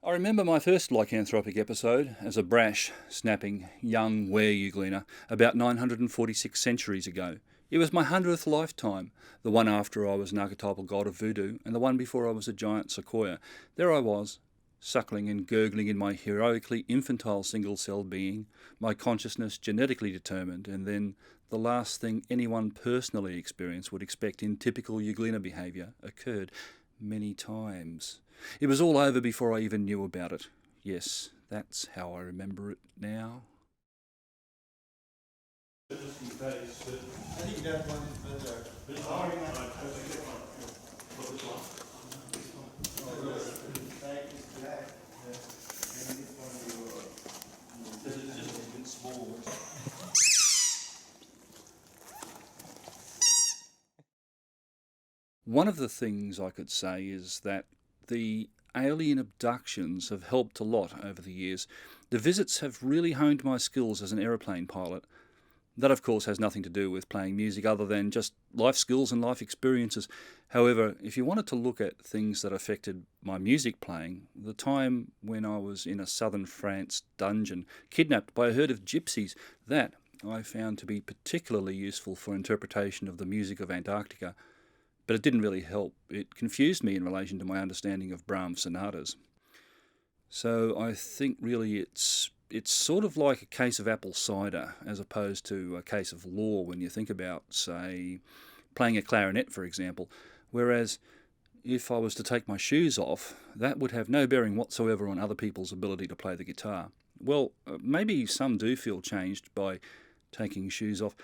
I remember my first lycanthropic episode as a brash, snapping, young were-uglina about 946 centuries ago. It was my 100th lifetime, the one after I was an archetypal god of voodoo, and the one before I was a giant sequoia. There I was, suckling and gurgling in my heroically infantile single-celled being, my consciousness genetically determined, and then the last thing anyone personally experienced would expect in typical Uglina behaviour occurred many times. It was all over before I even knew about it. Yes, that's how I remember it now. One of the things I could say is that the alien abductions have helped a lot over the years. The visits have really honed my skills as an aeroplane pilot. That, of course, has nothing to do with playing music other than just life skills and life experiences. However, if you wanted to look at things that affected my music playing, the time when I was in a southern France dungeon, kidnapped by a herd of gypsies, that I found to be particularly useful for interpretation of the music of Antarctica. But it didn't really help. It confused me in relation to my understanding of Brahms sonatas. So I think really it's sort of like a case of apple cider as opposed to a case of law when you think about, say, playing a clarinet, for example. Whereas if I was to take my shoes off, that would have no bearing whatsoever on other people's ability to play the guitar. Well, maybe some do feel changed by taking shoes off.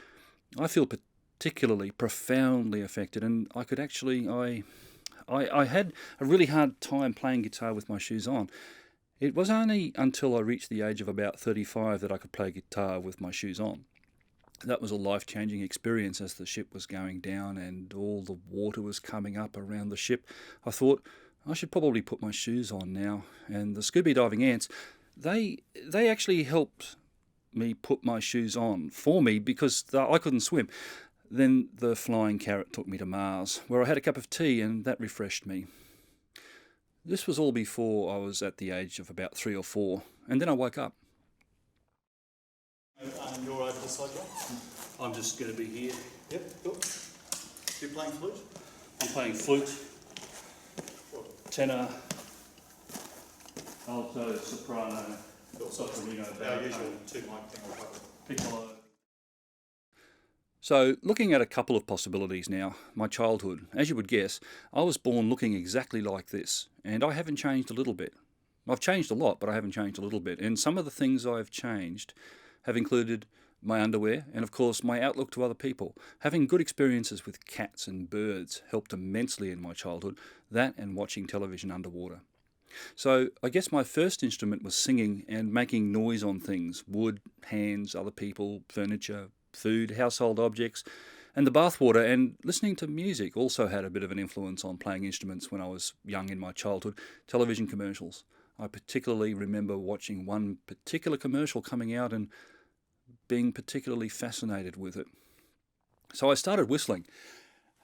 I feel particularly profoundly affected, and I could actually, I had a really hard time playing guitar with my shoes on. It was only until I reached the age of about 35 that I could play guitar with my shoes on. That was a life-changing experience as the ship was going down and all the water was coming up around the ship. I thought, I should probably put my shoes on now. And the scuba diving ants, they actually helped me put my shoes on for me because I couldn't swim. Then the flying carrot took me to Mars, where I had a cup of tea and that refreshed me. This was all before I was at the age of about 3 or 4, and then I woke up. You're over the side, John? I'm just going to be here. Yep, cool. You're playing flute? I'm playing flute, tenor, alto, soprano, soprano, Our usual two-mic thing. piccolo. So, looking at a couple of possibilities now, my childhood, as you would guess, I was born looking exactly like this, and I haven't changed a little bit. I've changed a lot, but I haven't changed a little bit, and some of the things I've changed have included my underwear and, of course, my outlook to other people. Having good experiences with cats and birds helped immensely in my childhood, that and watching television underwater. So, I guess my first instrument was singing and making noise on things, wood, hands, other people, furniture, food, household objects, and the bathwater, and listening to music also had a bit of an influence on playing instruments when I was young in my childhood. Television commercials. I particularly remember watching one particular commercial coming out and being particularly fascinated with it. So I started whistling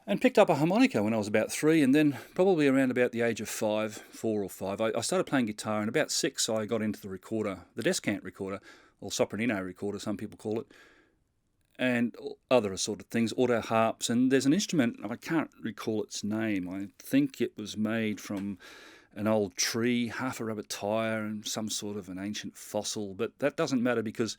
and picked up a harmonica when I was about 3, and then probably around about the age of 4 or 5, I started playing guitar, and about 6 I got into the recorder, the descant recorder, or sopranino recorder some people call it, and other sort of things, auto harps, and there's an instrument, I can't recall its name, I think it was made from an old tree, half a rubber tyre, and some sort of an ancient fossil, but that doesn't matter because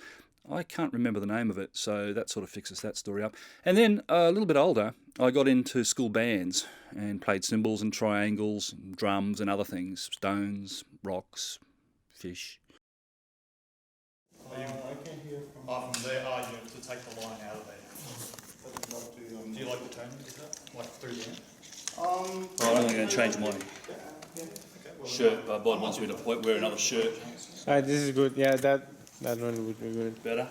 I can't remember the name of it, so that sort of fixes that story up. And then, a little bit older, I got into school bands and played cymbals and triangles, and drums and other things, stones, rocks, fish. I can hear from there, you to take the line out of there. Do you like the tone of that? Like through the end? I'm only going to change my shirt. Barbod wants me to wear another shirt. This is good. Yeah, that one would be good. Better.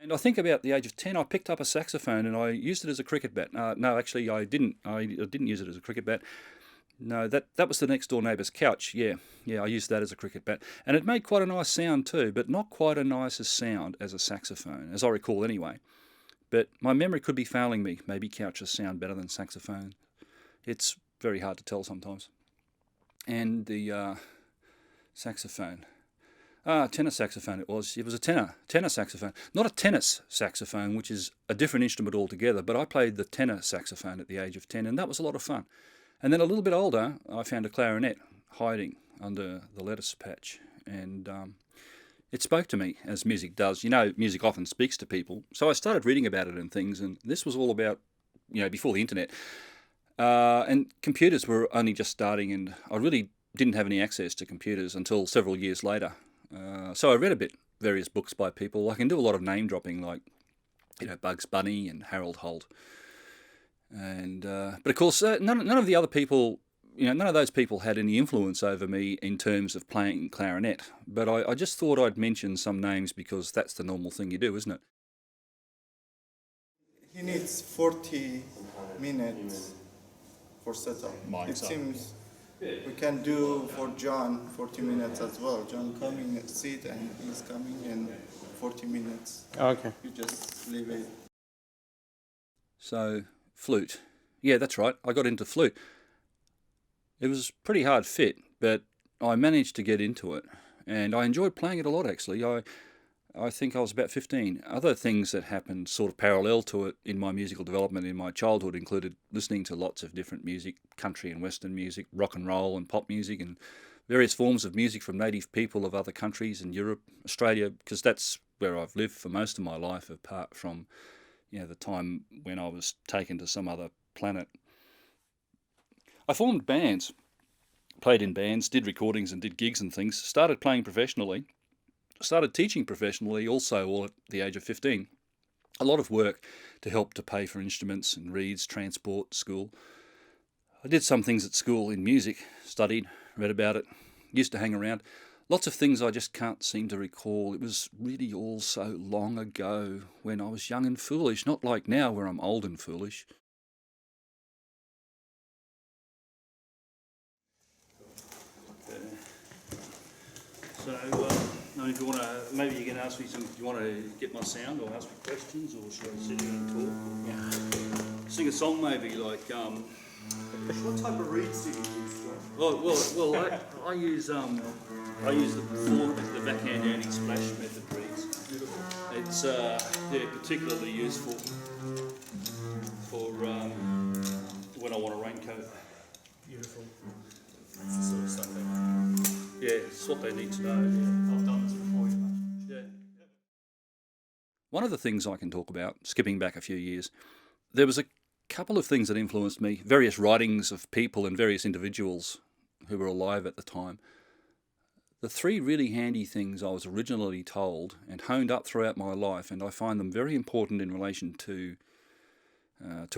And I think about the age of 10, I picked up a saxophone and I used it as a cricket bat. No, actually, I didn't. I didn't use it as a cricket bat. No, that was the next door neighbour's couch. Yeah, I used that as a cricket bat. And it made quite a nice sound too, but not quite a nice sound as a saxophone, as I recall anyway. But my memory could be failing me. Maybe couches sound better than saxophone. It's very hard to tell sometimes. And the Saxophone. Tenor saxophone it was. It was a tenor saxophone. Not a tennis saxophone, which is a different instrument altogether, but I played the tenor saxophone at the age of 10, and that was a lot of fun. And then a little bit older, I found a clarinet hiding under the lettuce patch, and it spoke to me, as music does. You know, music often speaks to people. So I started reading about it and things, and this was all about, before the internet. And computers were only just starting, and I really didn't have any access to computers until several years later. So I read a bit, various books by people. I can do a lot of name dropping, like, Bugs Bunny and Harold Holt. And but of course, none of the other people, none of those people had any influence over me in terms of playing clarinet. But I just thought I'd mention some names because that's the normal thing you do, isn't it? He needs 40 minutes for setup. It seems we can do for John 40 minutes as well. John coming, sit, and he's coming in 40 minutes. Okay. You just leave it. So, flute. Yeah, that's right. I got into flute. It was pretty hard fit, but I managed to get into it. And I enjoyed playing it a lot, actually. I think I was about 15. Other things that happened sort of parallel to it in my musical development in my childhood included listening to lots of different music, country and western music, rock and roll and pop music, and various forms of music from native people of other countries in Europe, Australia, because that's where I've lived for most of my life, apart from the time when I was taken to some other planet. I formed bands, played in bands, did recordings and did gigs and things, started playing professionally, started teaching professionally also all at the age of 15. A lot of work to help to pay for instruments and reeds, transport, school. I did some things at school in music, studied, read about it, used to hang around. Lots of things I just can't seem to recall. It was really all so long ago when I was young and foolish, not like now where I'm old and foolish. So, if you want to, maybe you can ask me some, do you want to get my sound or ask me questions, or should I sit here and talk? Yeah. Sing a song maybe, like, What type of reeds do you use? I use the backhand anti-splash method reeds. It's particularly useful for when I want a raincoat. Beautiful. That's the sort of stuff they want. Yeah, it's what they need to know. I've done this before, Yeah. One of the things I can talk about, skipping back a few years, there was a couple of things that influenced me, various writings of people and various individuals who were alive at the time. The three really handy things I was originally told and honed up throughout my life, and I find them very important in relation to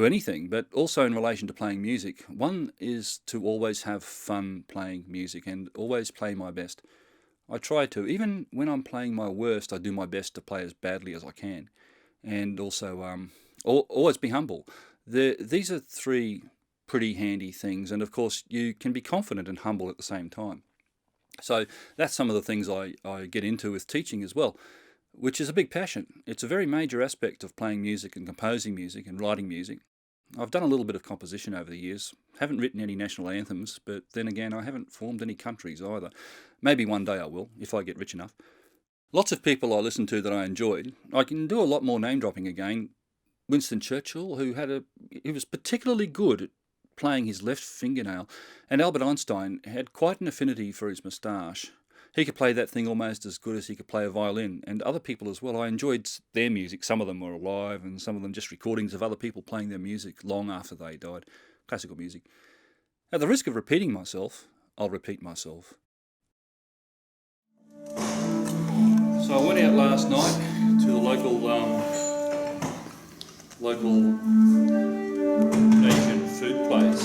anything, but also in relation to playing music. One is to always have fun playing music and always play my best. I try to. Even when I'm playing my worst, I do my best to play as badly as I can. And also always be humble. These are three pretty handy things, and of course you can be confident and humble at the same time. So that's some of the things I get into with teaching as well, which is a big passion. It's a very major aspect of playing music and composing music and writing music. I've done a little bit of composition over the years. Haven't written any national anthems, but then again I haven't formed any countries either. Maybe one day I will, if I get rich enough. Lots of people I listened to that I enjoyed. I can do a lot more name dropping again. Winston Churchill, he was particularly good at playing his left fingernail, and Albert Einstein had quite an affinity for his moustache. He could play that thing almost as good as he could play a violin, and other people as well. I enjoyed their music. Some of them were alive, and some of them just recordings of other people playing their music long after they died. Classical music. At the risk of repeating myself, I'll repeat myself. So I went out last night to the local Asian food place,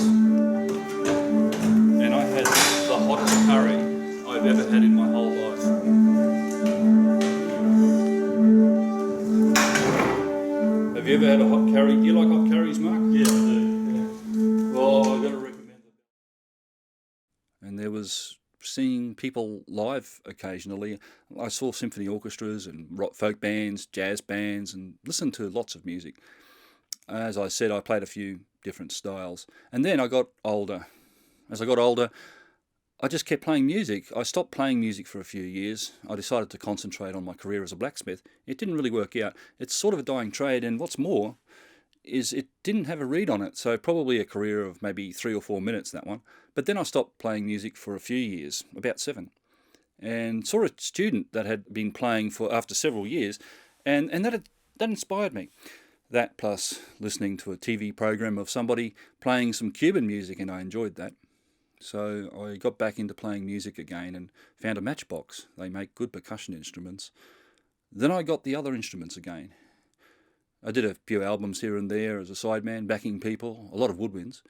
and I had the hottest curry I've ever had in my whole life. Have you ever had a hot curry? Do you like hot curries, Mark? Yeah, I do. Yeah. Well, I've got to recommend it. And there was seeing people live occasionally. I saw symphony orchestras and rock folk bands, jazz bands, and listened to lots of music. As I said, I played a few different styles. And then I got older. As I got older, I just kept playing music. I stopped playing music for a few years. I decided to concentrate on my career as a blacksmith. It didn't really work out. It's sort of a dying trade, and what's more is it didn't have a read on it, so probably a career of maybe 3 or 4 minutes, that one. But then I stopped playing music for a few years, about 7, and saw a student that had been playing for after several years, and that inspired me. That plus listening to a TV program of somebody playing some Cuban music, and I enjoyed that. So I got back into playing music again and found a matchbox. They make good percussion instruments. Then I got the other instruments again. I did a few albums here and there as a sideman, backing people, a lot of woodwinds.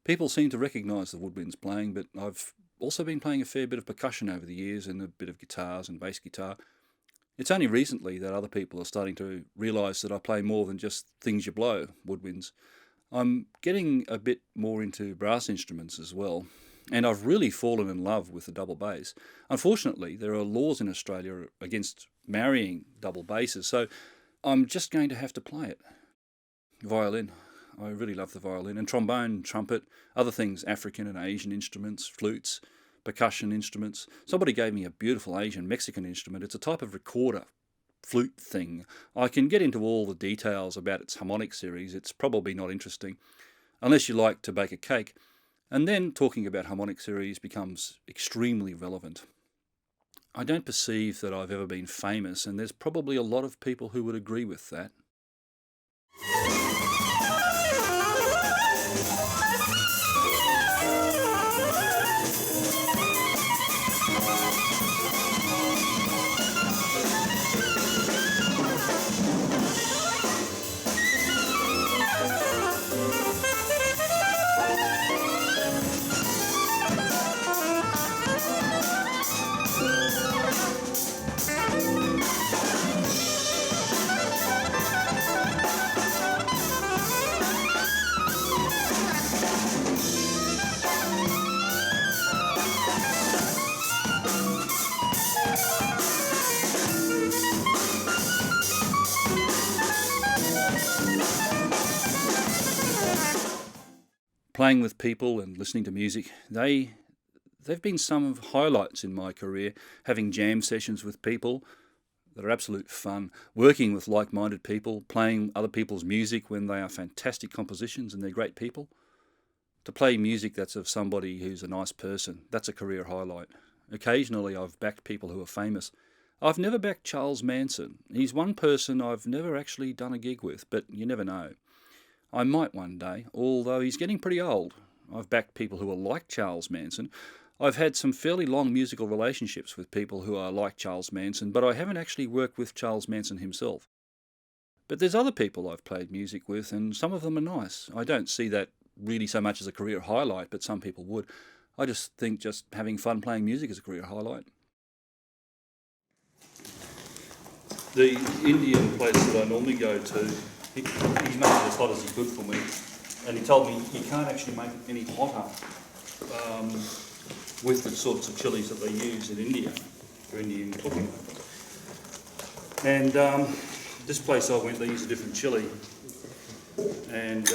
People seem to recognise the woodwinds playing, but I've also been playing a fair bit of percussion over the years and a bit of guitars and bass guitar. It's only recently that other people are starting to realise that I play more than just things you blow, woodwinds. I'm getting a bit more into brass instruments as well, and I've really fallen in love with the double bass. Unfortunately, there are laws in Australia against marrying double basses, so I'm just going to have to play it. Violin. I really love the violin. And trombone, trumpet, other things, African and Asian instruments, flutes, percussion instruments. Somebody gave me a beautiful Asian Mexican instrument. It's a type of recorder flute thing. I can get into all the details about its harmonic series. It's probably not interesting, unless you like to bake a cake. And then talking about harmonic series becomes extremely relevant. I don't perceive that I've ever been famous, and there's probably a lot of people who would agree with that. Playing with people and listening to music, they've been some of the highlights in my career. Having jam sessions with people that are absolute fun, working with like-minded people, playing other people's music when they are fantastic compositions and they're great people. To play music that's of somebody who's a nice person, that's a career highlight. Occasionally I've backed people who are famous. I've never backed Charles Manson. He's one person I've never actually done a gig with, but you never know. I might one day, although he's getting pretty old. I've backed people who are like Charles Manson. I've had some fairly long musical relationships with people who are like Charles Manson, but I haven't actually worked with Charles Manson himself. But there's other people I've played music with, and some of them are nice. I don't see that really so much as a career highlight, but some people would. I just think just having fun playing music is a career highlight. The Indian place that I normally go to, he made it as hot as he could for me, and he told me you can't actually make it any hotter with the sorts of chilies that they use in India for Indian cooking. And this place I went, they use a different chili, and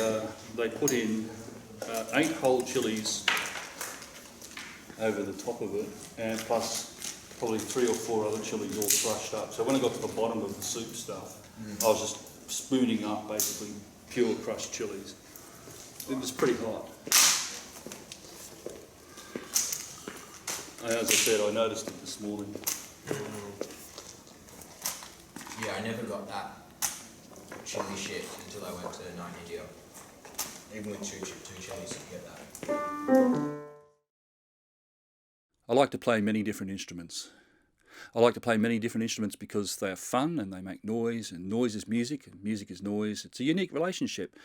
they put in 8 whole chilies over the top of it, and plus probably 3 or 4 other chilies all crushed up. So when I got to the bottom of the soup stuff, I was just spooning up basically pure crushed chilies. It was pretty hot. As I said, I noticed it this morning. Yeah, I never got that chili shit until I went to India. Even with two chilies, you get that. I like to play many different instruments. I like to play many different instruments because they are fun and they make noise, and noise is music, and music is noise. It's a unique relationship.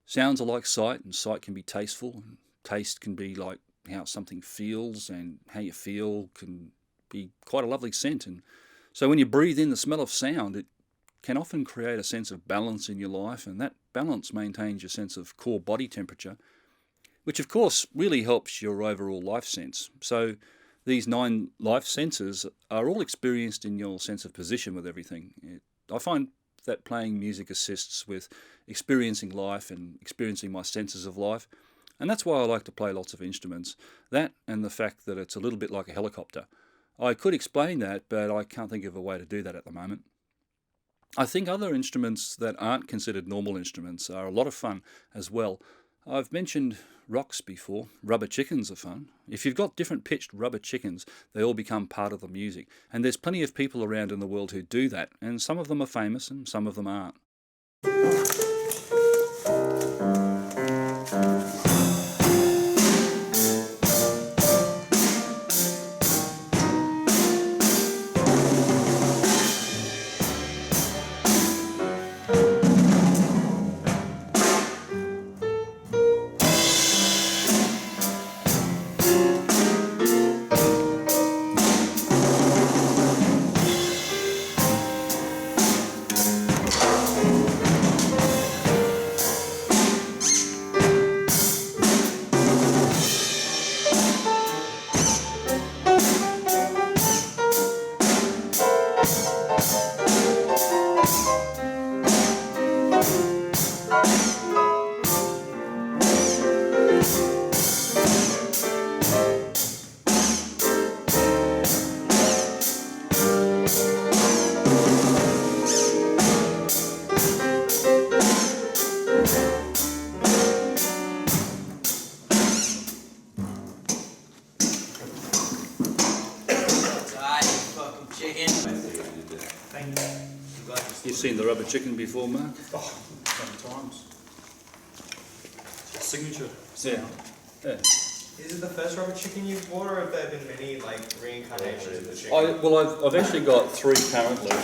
Sounds are like sight, and sight can be tasteful, and taste can be like how something feels, and how you feel can be quite a lovely scent. And so when you breathe in the smell of sound, it can often create a sense of balance in your life, and that balance maintains your sense of core body temperature, which of course really helps your overall life sense. So these 9 life senses are all experienced in your sense of position with everything. I find that playing music assists with experiencing life and experiencing my senses of life. And that's why I like to play lots of instruments. That and the fact that it's a little bit like a helicopter. I could explain that, but I can't think of a way to do that at the moment. I think other instruments that aren't considered normal instruments are a lot of fun as well. I've mentioned rocks before. Rubber chickens are fun. If you've got different pitched rubber chickens, they all become part of the music. And there's plenty of people around in the world who do that, and some of them are famous and some of them aren't. You've seen the rubber chicken before, Mark? Oh, many times. Signature sound. Yeah. Is it the first rubber chicken you've bought, or have there been many like reincarnations of the chicken? I've actually got 3 currently,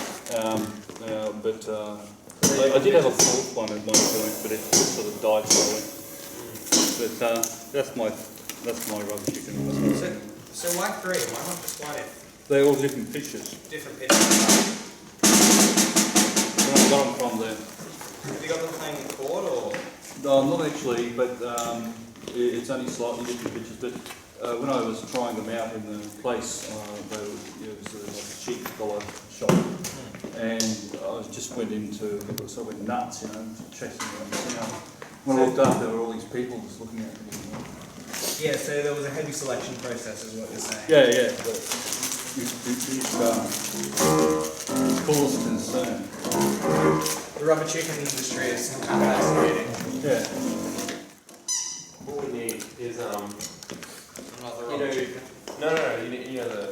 but I did have a 4th one at one point, but it sort of died slowly. But that's my rubber chicken. So why 3? Why not just 1? They're all different pitches. Different pitches. Where I got them from there. Have you got them playing with chord or? No, not actually, but it's only slightly different pitches. But when I was trying them out in the place, it was like a cheap dollar shop, and I just went went nuts, chasing them down. When I looked up, there were all these people just looking at me. Yeah, so there was a heavy selection process, is what you're saying. Yeah. It's cause concern. The rubber chicken industry is kind of fascinating. Yeah. What we need is Another rubber chicken. No. You know the.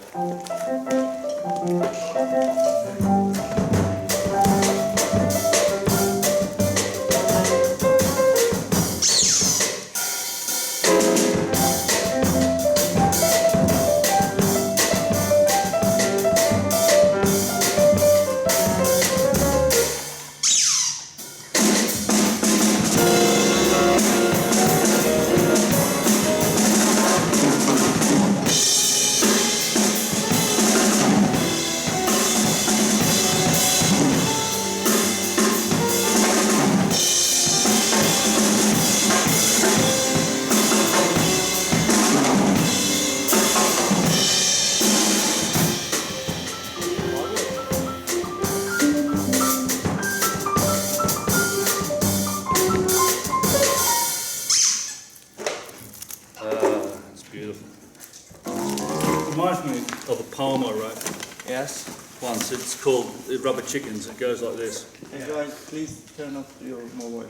Of a poem I wrote Yes. once. It's called Rubber Chickens. It goes like this. Guys, please turn off your mobile.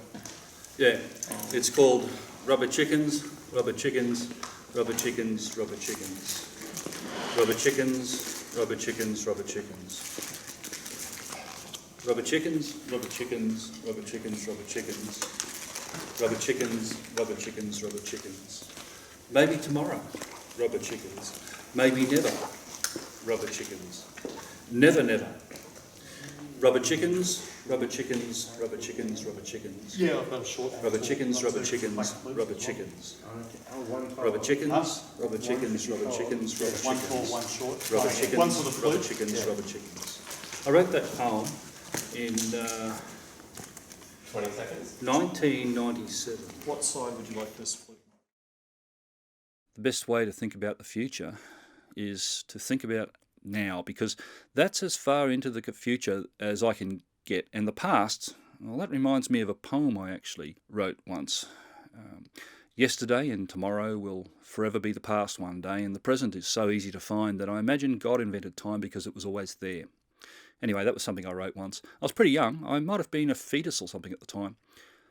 Yeah, it's called Rubber Chickens, Rubber Chickens, Rubber Chickens, Rubber Chickens. Rubber Chickens, Rubber Chickens, Rubber Chickens. Rubber Chickens, Rubber Chickens, Rubber Chickens, Rubber Chickens. Rubber Chickens, Rubber Chickens, Rubber Chickens. Maybe tomorrow, Rubber Chickens. Maybe never, Rubber Chickens. Never, never. Rubber chickens, rubber chickens, rubber chickens, rubber chickens. Yeah, I've got a short. Rubber chickens, rubber chickens, rubber chickens. Rubber chickens, rubber chickens, rubber chickens, rubber One tall, chickens. one short. Rubber One chickens, for the rubber flute. chickens, rubber chickens. I wrote that poem in 20 seconds. 1997. What side would you like this flute? The best way to think about the future is to think about now, because that's as far into the future as I can get. And the past, well, that reminds me of a poem I actually wrote once. Yesterday and tomorrow will forever be the past one day, and the present is so easy to find that I imagine God invented time because it was always there. Anyway, that was something I wrote once. I was pretty young. I might have been a fetus or something at the time.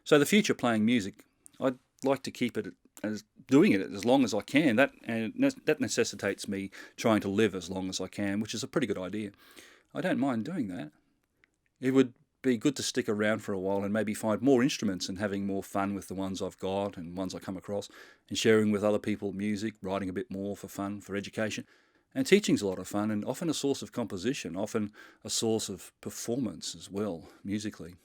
So the future playing music, I'd like to keep it as doing it as long as I can. That necessitates me trying to live as long as I can, which is a pretty good idea. I don't mind doing that. It would be good to stick around for a while and maybe find more instruments and having more fun with the ones I've got and ones I come across, and sharing with other people music, writing a bit more for fun, for education. And teaching's a lot of fun and often a source of composition, often a source of performance as well, musically.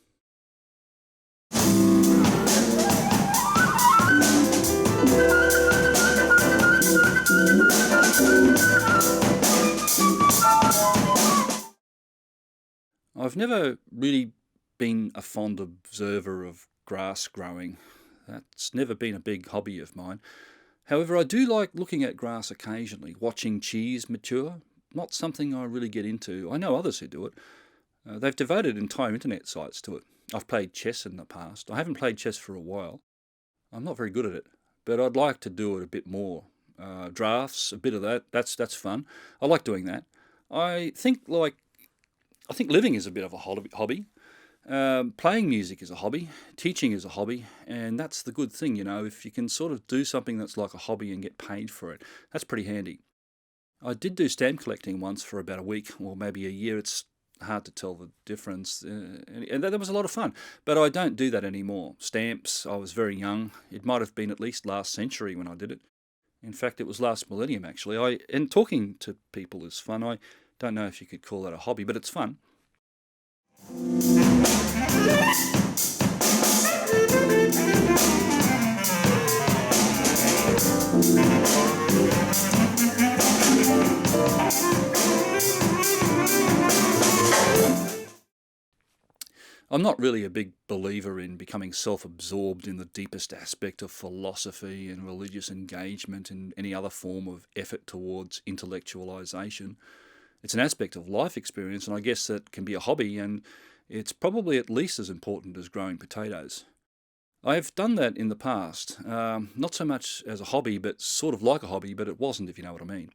I've never really been a fond observer of grass growing. That's never been a big hobby of mine. However, I do like looking at grass occasionally, watching cheese mature. Not something I really get into. I know others who do it. They've devoted entire internet sites to it. I've played chess in the past. I haven't played chess for a while. I'm not very good at it, but I'd like to do it a bit more. Drafts, a bit of that. That's fun. I like doing that. I think living is a bit of a hobby. Playing music is a hobby. Teaching is a hobby, and that's the good thing, if you can sort of do something that's like a hobby and get paid for it, that's pretty handy. I did do stamp collecting once for about a week or maybe a year. It's hard to tell the difference, and that was a lot of fun, but I don't do that anymore. Stamps, I was very young. It might have been at least last century when I did it. In fact, it was last millennium actually. And talking to people is fun. I don't know if you could call that a hobby, but it's fun. I'm not really a big believer in becoming self-absorbed in the deepest aspect of philosophy and religious engagement and any other form of effort towards intellectualization. It's an aspect of life experience, and I guess that can be a hobby, and it's probably at least as important as growing potatoes. I've done that in the past, not so much as a hobby, but sort of like a hobby, but it wasn't, if you know what I mean.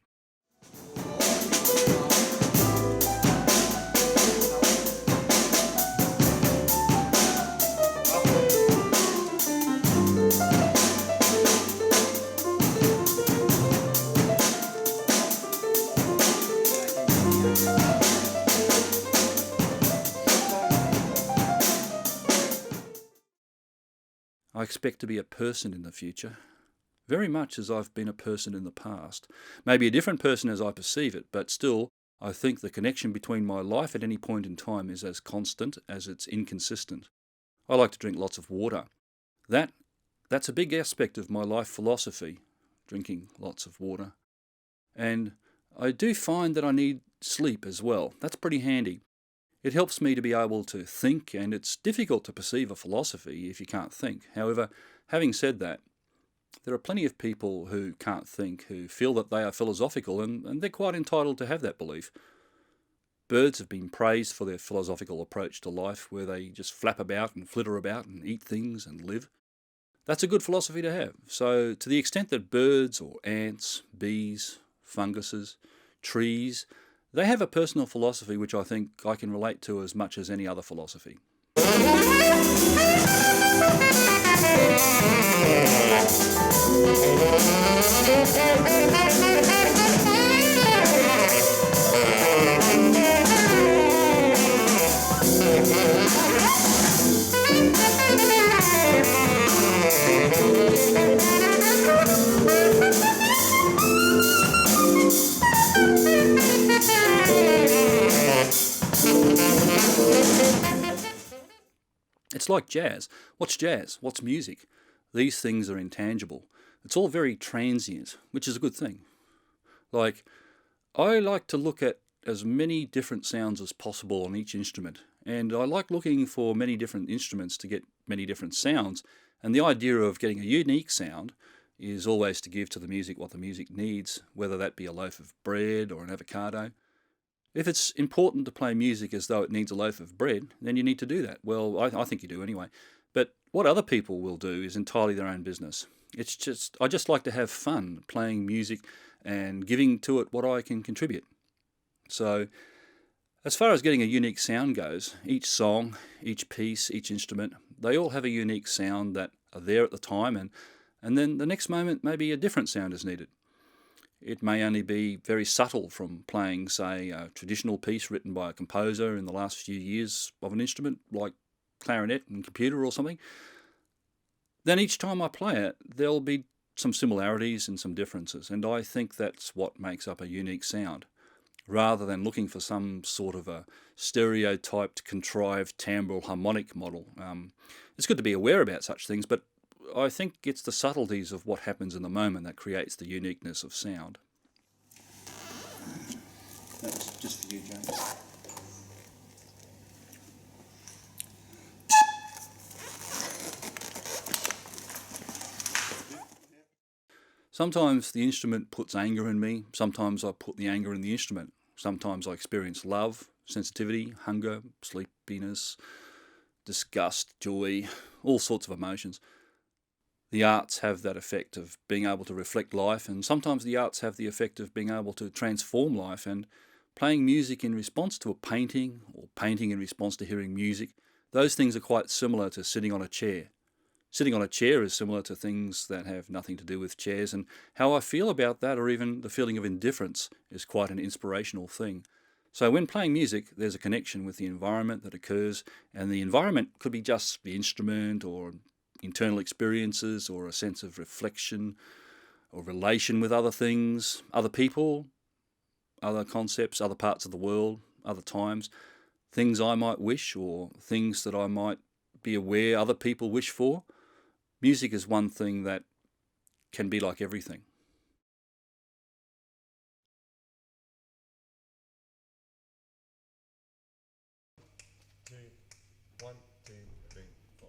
I expect to be a person in the future, very much as I've been a person in the past. Maybe a different person as I perceive it, but still, I think the connection between my life at any point in time is as constant as it's inconsistent. I like to drink lots of water. That's a big aspect of my life philosophy, drinking lots of water. And I do find that I need sleep as well. That's pretty handy. It helps me to be able to think, and it's difficult to perceive a philosophy if you can't think. However, having said that, there are plenty of people who can't think, who feel that they are philosophical, and they're quite entitled to have that belief. Birds have been praised for their philosophical approach to life, where they just flap about and flitter about and eat things and live. That's a good philosophy to have. So to the extent that birds or ants, bees, funguses, trees, they have a personal philosophy which I think I can relate to as much as any other philosophy. It's like jazz. What's jazz? What's music? These things are intangible. It's all very transient, which is a good thing. I like to look at as many different sounds as possible on each instrument, and I like looking for many different instruments to get many different sounds, and the idea of getting a unique sound is always to give to the music what the music needs, whether that be a loaf of bread or an avocado. If it's important to play music as though it needs a loaf of bread, then you need to do that. Well, I think you do anyway. But what other people will do is entirely their own business. I just like to have fun playing music and giving to it what I can contribute. So, as far as getting a unique sound goes, each song, each piece, each instrument, they all have a unique sound that are there at the time, and then the next moment maybe a different sound is needed. It may only be very subtle from playing, say, a traditional piece written by a composer in the last few years of an instrument like clarinet and computer or something. Then each time I play it, there'll be some similarities and some differences, and I think that's what makes up a unique sound, rather than looking for some sort of a stereotyped, contrived timbral harmonic model. It's good to be aware about such things, but I think it's the subtleties of what happens in the moment that creates the uniqueness of sound. That's just for you, James. Sometimes the instrument puts anger in me, sometimes I put the anger in the instrument. Sometimes I experience love, sensitivity, hunger, sleepiness, disgust, joy, all sorts of emotions. The arts have that effect of being able to reflect life, and sometimes the arts have the effect of being able to transform life, and playing music in response to a painting, or painting in response to hearing music, those things are quite similar to sitting on a chair. Sitting on a chair is similar to things that have nothing to do with chairs, and how I feel about that, or even the feeling of indifference, is quite an inspirational thing. So when playing music, there's a connection with the environment that occurs, and the environment could be just the instrument, or internal experiences, or a sense of reflection, or relation with other things, other people, other concepts, other parts of the world, other times, things I might wish, or things that I might be aware other people wish for. Music is one thing that can be like everything. One, two, three, four.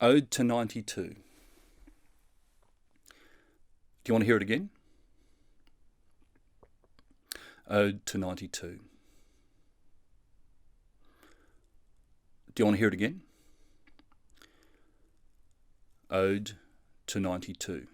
Ode to 92. Do you want to hear it again? Ode to 92. Do you want to hear it again? Ode to 92.